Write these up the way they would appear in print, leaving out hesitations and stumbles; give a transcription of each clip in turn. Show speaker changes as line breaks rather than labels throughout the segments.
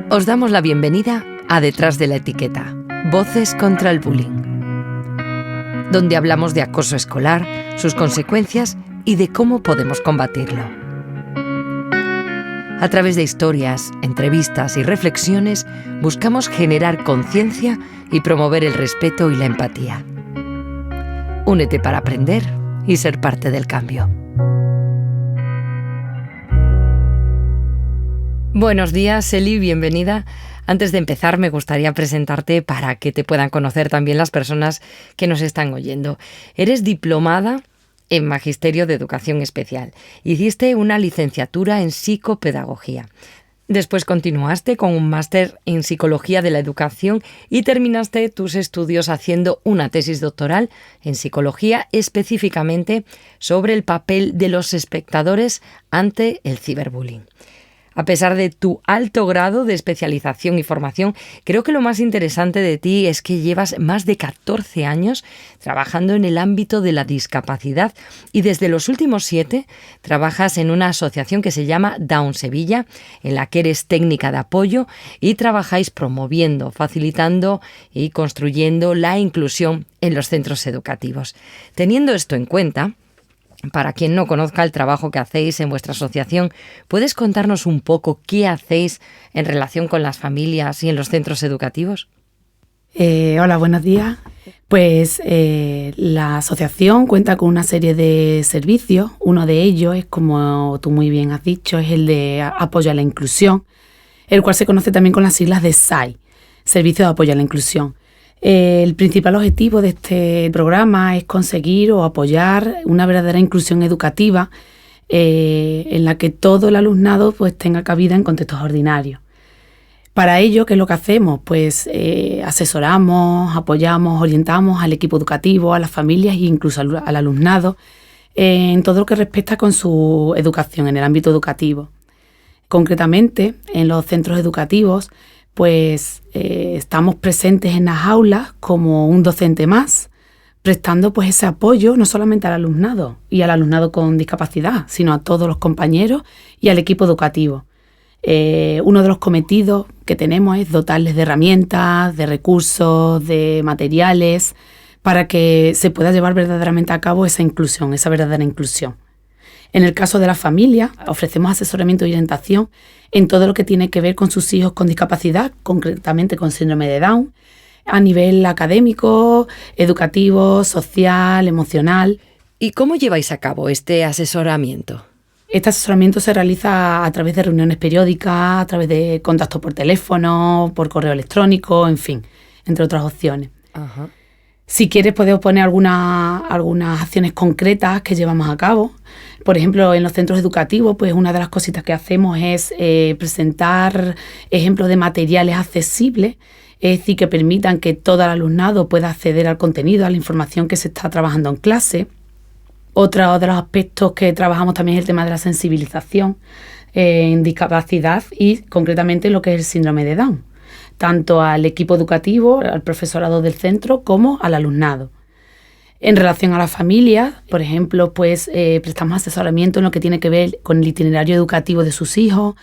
Os damos la bienvenida a Detrás de la Etiqueta, Voces contra el Bullying, donde hablamos de acoso escolar, sus consecuencias y de cómo podemos combatirlo. A través de historias, entrevistas y reflexiones, buscamos generar conciencia y promover el respeto y la empatía. Únete para aprender y ser parte del cambio. Buenos días, Eli, bienvenida. Antes de empezar, me gustaría presentarte para que te puedan conocer también las personas que nos están oyendo. Eres diplomada en Magisterio de Educación Especial. Hiciste una licenciatura en Psicopedagogía. Después continuaste con un máster en Psicología de la Educación y terminaste tus estudios haciendo una tesis doctoral en Psicología, específicamente sobre el papel de los espectadores ante el ciberbullying. A pesar de tu alto grado de especialización y formación, creo que lo más interesante de ti es que llevas más de 14 años trabajando en el ámbito de la discapacidad y desde los últimos 7 trabajas en una asociación que se llama Down Sevilla, en la que eres técnica de apoyo y trabajáis promoviendo, facilitando y construyendo la inclusión en los centros educativos. Teniendo esto en cuenta, para quien no conozca el trabajo que hacéis en vuestra asociación, ¿puedes contarnos un poco qué hacéis en relación con las familias y en los centros educativos?
Hola, buenos días. Pues la asociación cuenta con una serie de servicios. Uno de ellos es, como tú muy bien has dicho, es el de apoyo a la inclusión, el cual se conoce también con las siglas de SAI, Servicio de Apoyo a la Inclusión. El principal objetivo de este programa es conseguir o apoyar una verdadera inclusión educativa en la que todo el alumnado pues tenga cabida en contextos ordinarios. Para ello, ¿qué es lo que hacemos? Pues asesoramos, apoyamos, orientamos al equipo educativo, a las familias e incluso al alumnado en todo lo que respecta con su educación en el ámbito educativo. Concretamente, en los centros educativos, pues estamos presentes en las aulas como un docente más, prestando pues ese apoyo no solamente al alumnado y al alumnado con discapacidad, sino a todos los compañeros y al equipo educativo. Uno de los cometidos que tenemos es dotarles de herramientas, de recursos, de materiales, para que se pueda llevar verdaderamente a cabo esa inclusión, esa verdadera inclusión. En el caso de la familia, ofrecemos asesoramiento y orientación en todo lo que tiene que ver con sus hijos con discapacidad, concretamente con síndrome de Down, a nivel académico, educativo, social, emocional.
¿Y cómo lleváis a cabo este asesoramiento?
Este asesoramiento se realiza a través de reuniones periódicas, a través de contacto por teléfono, por correo electrónico, en fin, entre otras opciones.
Ajá.
Si quieres, puedes poner algunas acciones concretas que llevamos a cabo. Por ejemplo, en los centros educativos, pues una de las cositas que hacemos es presentar ejemplos de materiales accesibles, es decir, que permitan que todo el alumnado pueda acceder al contenido, a la información que se está trabajando en clase. Otro de los aspectos que trabajamos también es el tema de la sensibilización en discapacidad y concretamente lo que es el síndrome de Down, tanto al equipo educativo, al profesorado del centro, como al alumnado. En relación a las familias, por ejemplo, pues prestamos asesoramiento en lo que tiene que ver con el itinerario educativo de sus hijos,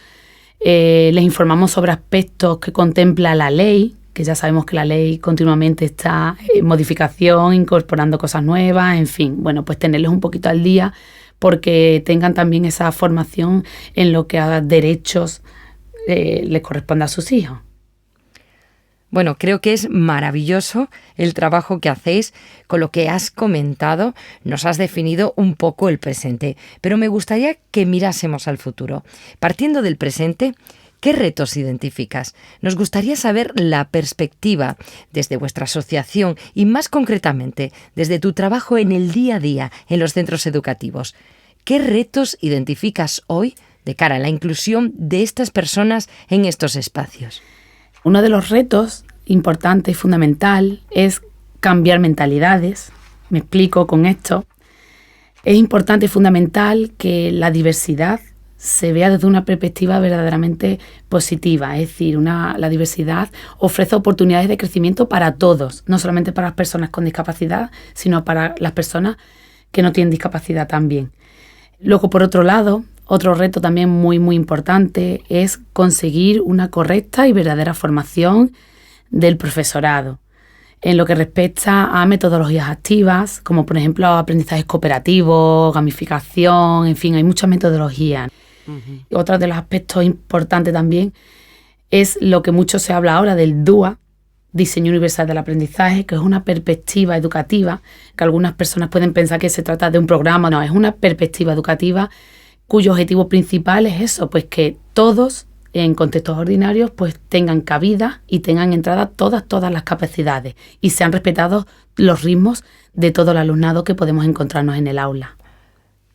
les informamos sobre aspectos que contempla la ley, que ya sabemos que la ley continuamente está en modificación, incorporando cosas nuevas, en fin, bueno, pues tenerles un poquito al día porque tengan también esa formación en lo que a derechos les corresponde a sus hijos.
Bueno, creo que es maravilloso el trabajo que hacéis. Con lo que has comentado, nos has definido un poco el presente, pero me gustaría que mirásemos al futuro. Partiendo del presente, ¿qué retos identificas? Nos gustaría saber la perspectiva desde vuestra asociación y, más concretamente, desde tu trabajo en el día a día en los centros educativos. ¿Qué retos identificas hoy de cara a la inclusión de estas personas en estos espacios?
Uno de los retos importante y fundamental es cambiar mentalidades. Me explico con esto. Es importante y fundamental que la diversidad se vea desde una perspectiva verdaderamente positiva. Es decir, la diversidad ofrece oportunidades de crecimiento para todos, no solamente para las personas con discapacidad, sino para las personas que no tienen discapacidad también. Luego, por otro lado, otro reto también muy, muy importante es conseguir una correcta y verdadera formación del profesorado en lo que respecta a metodologías activas, como por ejemplo aprendizajes cooperativos, gamificación, en fin, hay muchas metodologías. Uh-huh. Otro de los aspectos importantes también es lo que mucho se habla ahora del DUA, Diseño Universal del Aprendizaje, que es una perspectiva educativa, que algunas personas pueden pensar que se trata de un programa. No, es una perspectiva educativa cuyo objetivo principal es eso, pues que todos en contextos ordinarios pues tengan cabida y tengan entrada todas las capacidades y sean respetados los ritmos de todo el alumnado que podemos encontrarnos en el aula.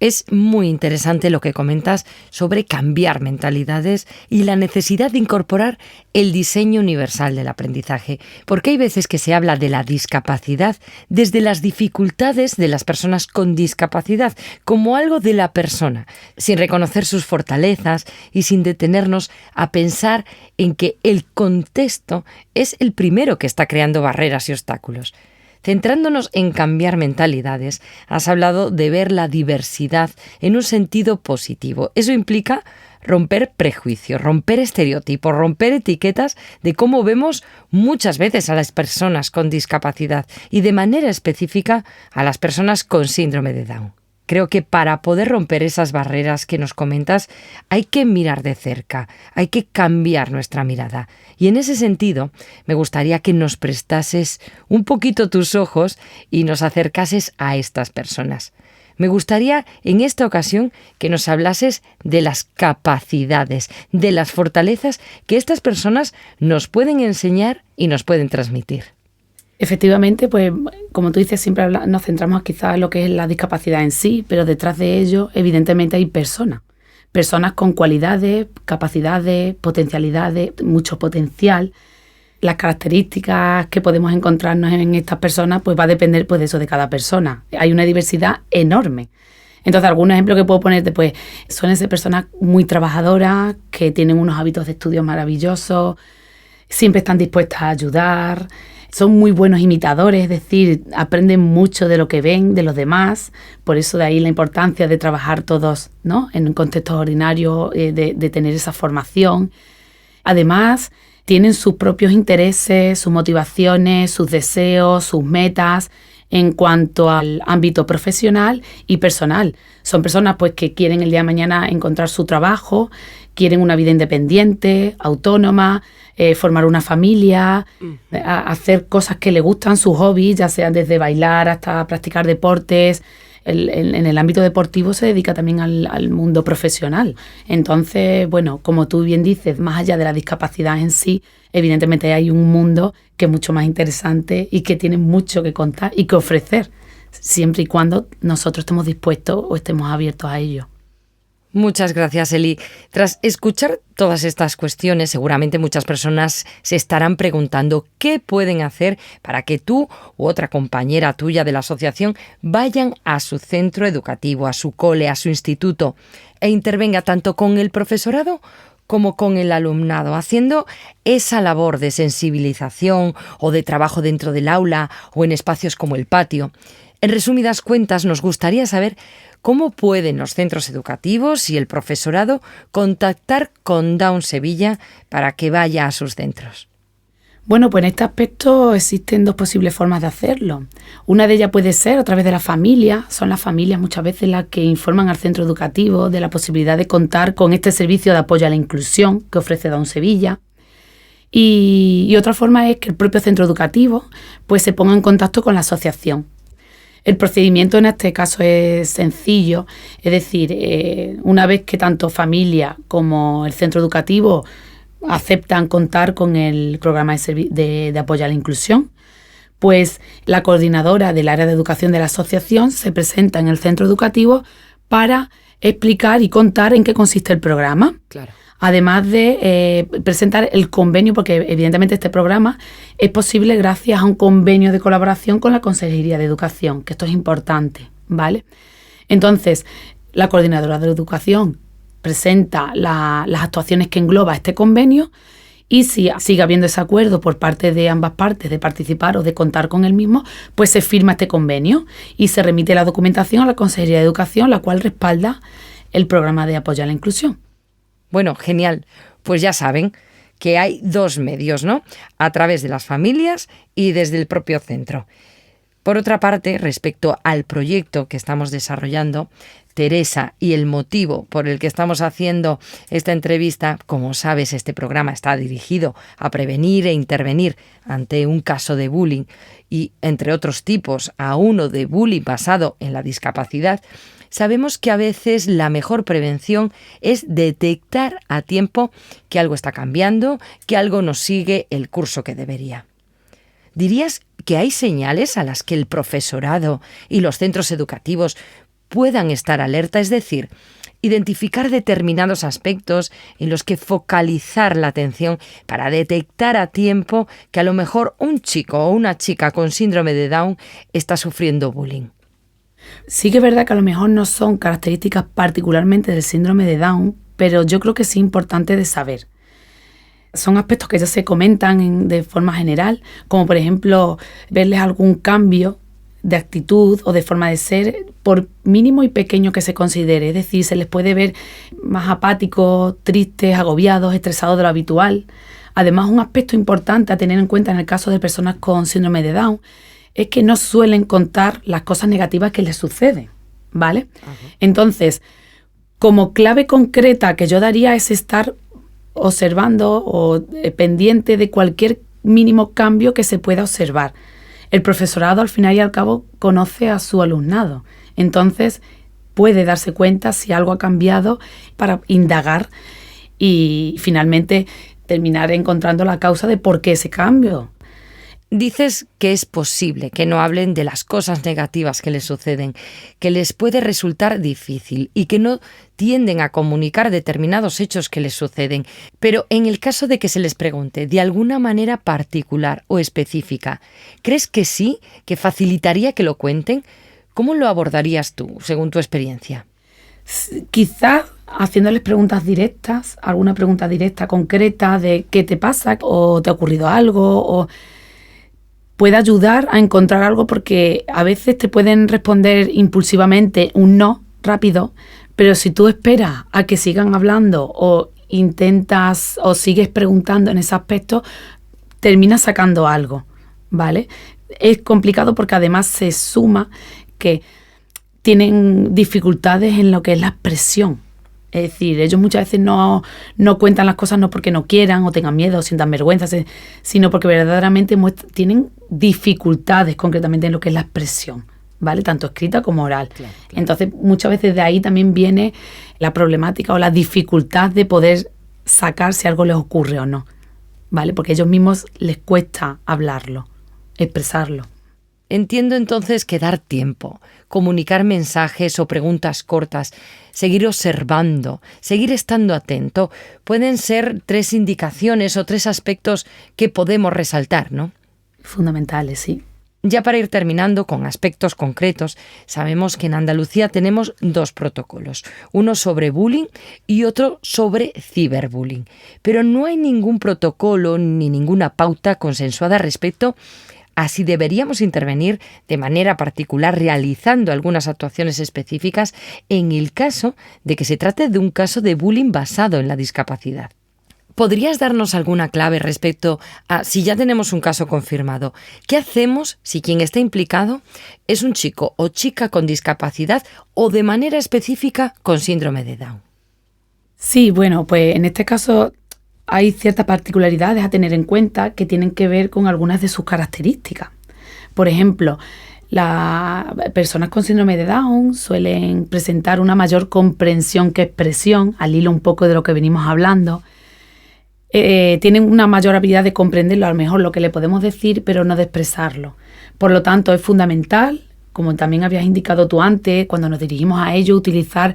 Es muy interesante lo que comentas sobre cambiar mentalidades y la necesidad de incorporar el diseño universal del aprendizaje, porque hay veces que se habla de la discapacidad desde las dificultades de las personas con discapacidad, como algo de la persona, sin reconocer sus fortalezas y sin detenernos a pensar en que el contexto es el primero que está creando barreras y obstáculos. Centrándonos en cambiar mentalidades, has hablado de ver la diversidad en un sentido positivo. Eso implica romper prejuicios, romper estereotipos, romper etiquetas de cómo vemos muchas veces a las personas con discapacidad y de manera específica a las personas con síndrome de Down. Creo que para poder romper esas barreras que nos comentas hay que mirar de cerca, hay que cambiar nuestra mirada. Y en ese sentido me gustaría que nos prestases un poquito tus ojos y nos acercases a estas personas. Me gustaría en esta ocasión que nos hablases de las capacidades, de las fortalezas que estas personas nos pueden enseñar y nos pueden transmitir.
Efectivamente, pues como tú dices, siempre nos centramos quizás en lo que es la discapacidad en sí, pero detrás de ello evidentemente hay personas con cualidades, capacidades, potencialidades, mucho potencial. Las características que podemos encontrarnos en estas personas pues va a depender pues de eso de cada persona. Hay una diversidad enorme. Entonces, algunos ejemplos que puedo ponerte pues suelen ser personas muy trabajadoras, que tienen unos hábitos de estudio maravillosos, siempre están dispuestas a ayudar. Son muy buenos imitadores, es decir, aprenden mucho de lo que ven de los demás, por eso de ahí la importancia de trabajar todos, ¿no?, en un contexto ordinario, de tener esa formación. Además, tienen sus propios intereses, sus motivaciones, sus deseos, sus metas en cuanto al ámbito profesional y personal. Son personas pues que quieren el día de mañana encontrar su trabajo, quieren una vida independiente, autónoma, formar una familia, hacer cosas que les gustan, sus hobbies, ya sean desde bailar hasta practicar deportes. En el ámbito deportivo se dedica también al mundo profesional. Entonces, bueno, como tú bien dices, más allá de la discapacidad en sí, evidentemente hay un mundo que es mucho más interesante y que tiene mucho que contar y que ofrecer, siempre y cuando nosotros estemos dispuestos o estemos abiertos a ello.
Muchas gracias, Eli. Tras escuchar todas estas cuestiones, seguramente muchas personas se estarán preguntando qué pueden hacer para que tú u otra compañera tuya de la asociación vayan a su centro educativo, a su cole, a su instituto e intervenga tanto con el profesorado como con el alumnado, haciendo esa labor de sensibilización o de trabajo dentro del aula o en espacios como el patio. En resumidas cuentas, nos gustaría saber cómo pueden los centros educativos y el profesorado contactar con Down Sevilla para que vaya a sus centros.
Bueno, pues en este aspecto existen dos posibles formas de hacerlo. Una de ellas puede ser a través de la familia. Son las familias muchas veces las que informan al centro educativo de la posibilidad de contar con este servicio de apoyo a la inclusión que ofrece Down Sevilla. Y otra forma es que el propio centro educativo pues se ponga en contacto con la asociación. El procedimiento en este caso es sencillo, es decir, una vez que tanto familia como el centro educativo aceptan contar con el programa de apoyo a la inclusión, pues la coordinadora del área de educación de la asociación se presenta en el centro educativo para explicar y contar en qué consiste el programa. Claro. Además de presentar el convenio, porque evidentemente este programa es posible gracias a un convenio de colaboración con la Consejería de Educación, que esto es importante, ¿vale? Entonces, la coordinadora de educación presenta las actuaciones que engloba este convenio y si sigue habiendo ese acuerdo por parte de ambas partes de participar o de contar con el mismo, pues se firma este convenio y se remite la documentación a la Consejería de Educación, la cual respalda el programa de apoyo a la inclusión.
Bueno, genial. Pues ya saben que hay dos medios, ¿no? A través de las familias y desde el propio centro. Por otra parte, respecto al proyecto que estamos desarrollando, Teresa, y el motivo por el que estamos haciendo esta entrevista, como sabes, este programa está dirigido a prevenir e intervenir ante un caso de bullying y, entre otros tipos, a uno de bullying basado en la discapacidad. Sabemos que a veces la mejor prevención es detectar a tiempo que algo está cambiando, que algo no sigue el curso que debería. ¿Dirías que hay señales a las que el profesorado y los centros educativos puedan estar alerta? Es decir, identificar determinados aspectos en los que focalizar la atención para detectar a tiempo que a lo mejor un chico o una chica con síndrome de Down está sufriendo bullying.
Sí que es verdad que a lo mejor no son características particularmente del síndrome de Down, pero yo creo que sí es importante de saber. Son aspectos que ya se comentan de forma general, como por ejemplo verles algún cambio de actitud o de forma de ser, por mínimo y pequeño que se considere. Es decir, se les puede ver más apáticos, tristes, agobiados, estresados de lo habitual. Además, un aspecto importante a tener en cuenta en el caso de personas con síndrome de Down es que no suelen contar las cosas negativas que les suceden, ¿vale? Uh-huh. Entonces, como clave concreta que yo daría es estar observando o pendiente de cualquier mínimo cambio que se pueda observar. El profesorado, al final y al cabo, conoce a su alumnado. Entonces, puede darse cuenta si algo ha cambiado para indagar y finalmente terminar encontrando la causa de por qué ese cambio.
Dices que es posible que no hablen de las cosas negativas que les suceden, que les puede resultar difícil y que no tienden a comunicar determinados hechos que les suceden. Pero en el caso de que se les pregunte de alguna manera particular o específica, ¿crees que sí, que facilitaría que lo cuenten? ¿Cómo lo abordarías tú, según tu experiencia?
Quizás haciéndoles preguntas directas, alguna pregunta directa, concreta de qué te pasa o te ha ocurrido algo o puede ayudar a encontrar algo, porque a veces te pueden responder impulsivamente un no rápido, pero si tú esperas a que sigan hablando o intentas o sigues preguntando en ese aspecto, terminas sacando algo, ¿vale? Es complicado porque además se suma que tienen dificultades en lo que es la expresión. Es decir, ellos muchas veces no cuentan las cosas no porque no quieran o tengan miedo o sientan vergüenza, sino porque verdaderamente tienen dificultades concretamente en lo que es la expresión, ¿vale? Tanto escrita como oral. Claro. Entonces, muchas veces de ahí también viene la problemática o la dificultad de poder sacar si algo les ocurre o no, ¿vale? Porque a ellos mismos les cuesta hablarlo, expresarlo.
Entiendo entonces que dar tiempo, comunicar mensajes o preguntas cortas, seguir observando, seguir estando atento, pueden ser 3 indicaciones o 3 aspectos que podemos resaltar, ¿no?
Fundamentales, sí.
Ya para ir terminando con aspectos concretos, sabemos que en Andalucía tenemos 2 protocolos, uno sobre bullying y otro sobre ciberbullying, pero no hay ningún protocolo ni ninguna pauta consensuada respecto a si deberíamos intervenir de manera particular realizando algunas actuaciones específicas en el caso de que se trate de un caso de bullying basado en la discapacidad. ¿Podrías darnos alguna clave respecto a si ya tenemos un caso confirmado? ¿Qué hacemos si quien está implicado es un chico o chica con discapacidad o de manera específica con síndrome de Down?
Sí, bueno, pues en este caso hay ciertas particularidades a tener en cuenta que tienen que ver con algunas de sus características. Por ejemplo, las personas con síndrome de Down suelen presentar una mayor comprensión que expresión, al hilo un poco de lo que venimos hablando. Tienen una mayor habilidad de comprenderlo, a lo mejor lo que le podemos decir, pero no de expresarlo. Por lo tanto, es fundamental, como también habías indicado tú antes, cuando nos dirigimos a ello, utilizar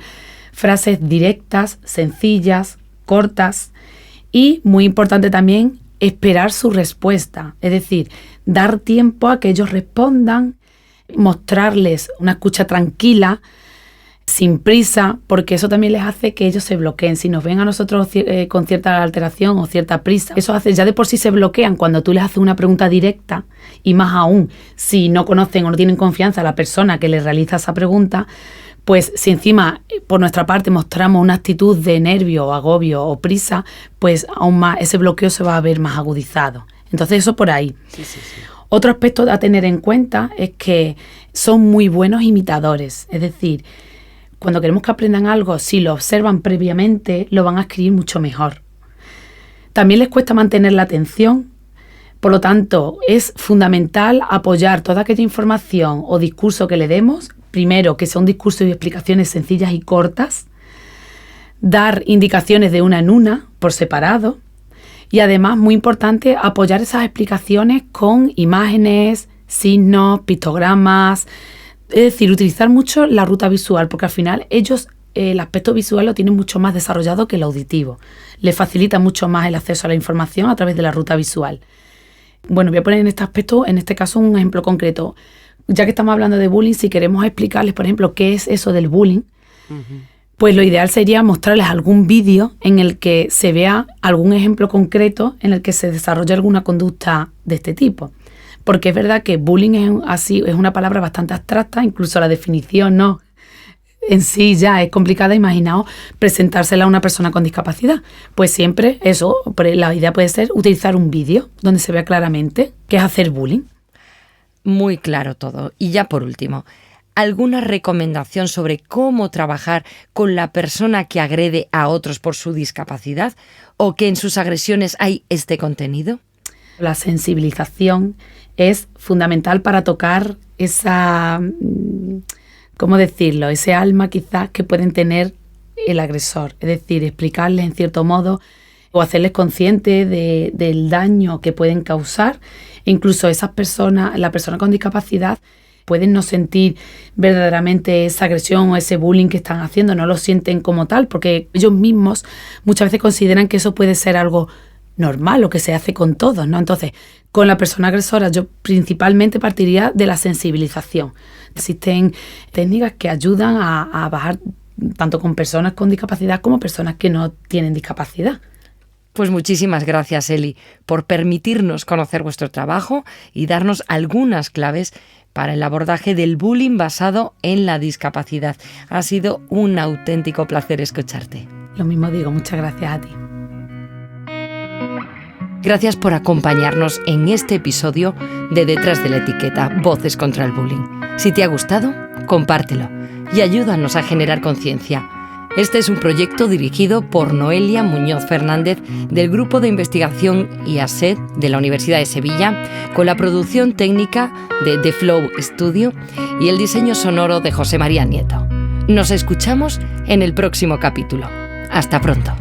frases directas, sencillas, cortas. Y, muy importante también, esperar su respuesta. Es decir, dar tiempo a que ellos respondan, mostrarles una escucha tranquila, sin prisa, porque eso también les hace que ellos se bloqueen. Si nos ven a nosotros con cierta alteración o cierta prisa, eso hace, ya de por sí se bloquean cuando tú les haces una pregunta directa, y más aún si no conocen o no tienen confianza a la persona que les realiza esa pregunta. Pues si encima por nuestra parte mostramos una actitud de nervio o agobio o prisa, pues aún más ese bloqueo se va a ver más agudizado. Entonces eso por ahí. Sí. Otro aspecto a tener en cuenta es que son muy buenos imitadores. Es decir, cuando queremos que aprendan algo, si lo observan previamente, lo van a escribir mucho mejor. También les cuesta mantener la atención. Por lo tanto, es fundamental apoyar toda aquella información o discurso que le demos. Primero, que sea un discurso y explicaciones sencillas y cortas. Dar indicaciones de una en una, por separado. Y además, muy importante, apoyar esas explicaciones con imágenes, signos, pictogramas. Es decir, utilizar mucho la ruta visual, porque al final ellos el aspecto visual lo tienen mucho más desarrollado que el auditivo. Les facilita mucho más el acceso a la información a través de la ruta visual. Bueno, voy a poner en este aspecto, en este caso, un ejemplo concreto. Ya que estamos hablando de bullying, si queremos explicarles, por ejemplo, qué es eso del bullying, pues lo ideal sería mostrarles algún vídeo en el que se vea algún ejemplo concreto en el que se desarrolle alguna conducta de este tipo. Porque es verdad que bullying es una palabra bastante abstracta, incluso la definición no en sí ya es complicada. Imaginaos presentársela a una persona con discapacidad. Pues siempre eso, la idea puede ser utilizar un vídeo donde se vea claramente qué es hacer bullying.
Muy claro todo. Y ya por último, ¿alguna recomendación sobre cómo trabajar con la persona que agrede a otros por su discapacidad o que en sus agresiones hay este contenido?
La sensibilización es fundamental para tocar esa, ¿cómo decirlo?, ese alma quizás que pueden tener el agresor. Es decir, explicarles en cierto modo o hacerles conscientes del daño que pueden causar. Incluso esas personas, la persona con discapacidad, pueden no sentir verdaderamente esa agresión o ese bullying que están haciendo, no lo sienten como tal, porque ellos mismos muchas veces consideran que eso puede ser algo normal o que se hace con todos, ¿no? Entonces, con la persona agresora yo principalmente partiría de la sensibilización. Existen técnicas que ayudan a bajar tanto con personas con discapacidad como personas que no tienen discapacidad.
Pues muchísimas gracias, Eli, por permitirnos conocer vuestro trabajo y darnos algunas claves para el abordaje del bullying basado en la discapacidad. Ha sido un auténtico placer escucharte.
Lo mismo digo, muchas gracias a ti.
Gracias por acompañarnos en este episodio de Detrás de la Etiqueta, Voces contra el Bullying. Si te ha gustado, compártelo y ayúdanos a generar conciencia. Este es un proyecto dirigido por Noelia Muñoz Fernández del Grupo de Investigación IASED de la Universidad de Sevilla, con la producción técnica de The Flow Studio y el diseño sonoro de José María Nieto. Nos escuchamos en el próximo capítulo. Hasta pronto.